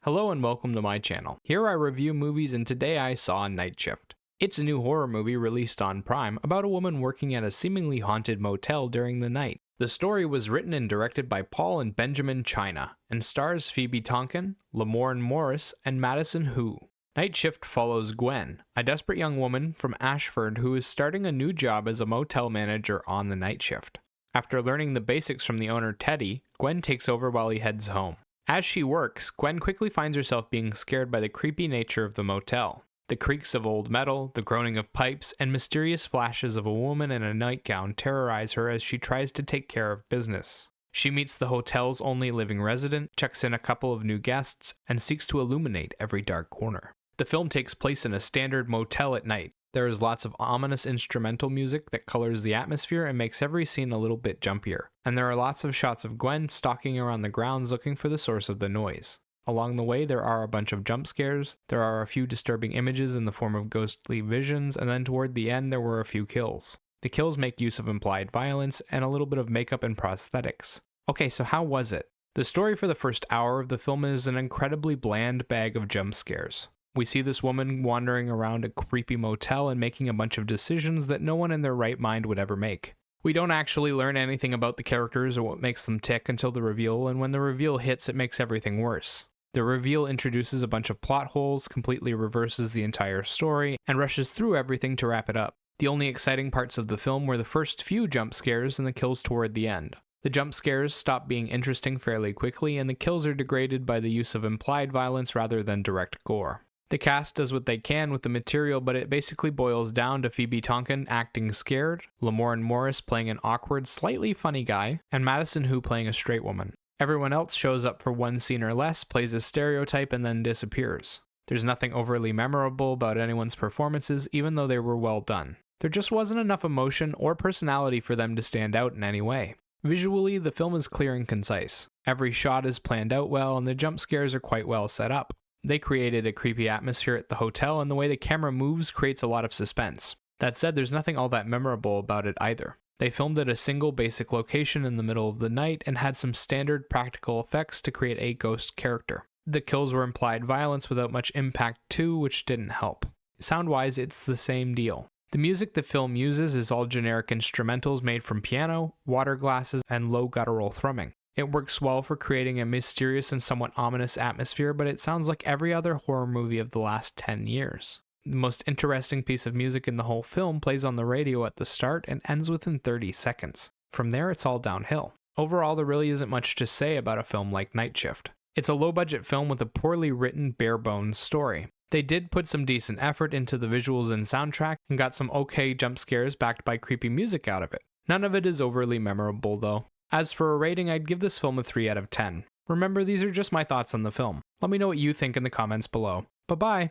Hello and welcome to my channel. Here I review movies and today I saw Night Shift. It's a new horror movie released on Prime about a woman working at a seemingly haunted motel during the night. The story was written and directed by Paul and Benjamin China and stars Phoebe Tonkin, Lamorne Morris, and Madison Hu. Night Shift follows Gwen, a desperate young woman from Ashford who is starting a new job as a motel manager on the night shift. After learning the basics from the owner Teddy, Gwen takes over while he heads home. As she works, Gwen quickly finds herself being scared by the creepy nature of the motel. The creaks of old metal, the groaning of pipes, and mysterious flashes of a woman in a nightgown terrorize her as she tries to take care of business. She meets the hotel's only living resident, checks in a couple of new guests, and seeks to illuminate every dark corner. The film takes place in a standard motel at night. There is lots of ominous instrumental music that colors the atmosphere and makes every scene a little bit jumpier. And there are lots of shots of Gwen stalking around the grounds looking for the source of the noise. Along the way, there are a bunch of jump scares, there are a few disturbing images in the form of ghostly visions, and then toward the end there were a few kills. The kills make use of implied violence and a little bit of makeup and prosthetics. Okay, so how was it? The story for the first hour of the film is an incredibly bland bag of jump scares. We see this woman wandering around a creepy motel and making a bunch of decisions that no one in their right mind would ever make. We don't actually learn anything about the characters or what makes them tick until the reveal, and when the reveal hits, it makes everything worse. The reveal introduces a bunch of plot holes, completely reverses the entire story, and rushes through everything to wrap it up. The only exciting parts of the film were the first few jump scares and the kills toward the end. The jump scares stop being interesting fairly quickly, and the kills are degraded by the use of implied violence rather than direct gore. The cast does what they can with the material, but it basically boils down to Phoebe Tonkin acting scared, Lamorne Morris playing an awkward, slightly funny guy, and Madison Hu playing a straight woman. Everyone else shows up for one scene or less, plays a stereotype, and then disappears. There's nothing overly memorable about anyone's performances, even though they were well done. There just wasn't enough emotion or personality for them to stand out in any way. Visually, the film is clear and concise. Every shot is planned out well, and the jump scares are quite well set up. They created a creepy atmosphere at the hotel, and the way the camera moves creates a lot of suspense. That said, there's nothing all that memorable about it either. They filmed at a single basic location in the middle of the night and had some standard practical effects to create a ghost character. The kills were implied violence without much impact too, which didn't help. Sound-wise, it's the same deal. The music the film uses is all generic instrumentals made from piano, water glasses, and low guttural thrumming. It works well for creating a mysterious and somewhat ominous atmosphere, but it sounds like every other horror movie of the last 10 years. The most interesting piece of music in the whole film plays on the radio at the start and ends within 30 seconds. From there, it's all downhill. Overall, there really isn't much to say about a film like Night Shift. It's a low-budget film with a poorly written, bare-bones story. They did put some decent effort into the visuals and soundtrack and got some okay jump scares backed by creepy music out of it. None of it is overly memorable, though. As for a rating, I'd give this film a 3 out of 10. Remember, these are just my thoughts on the film. Let me know what you think in the comments below. Bye-bye!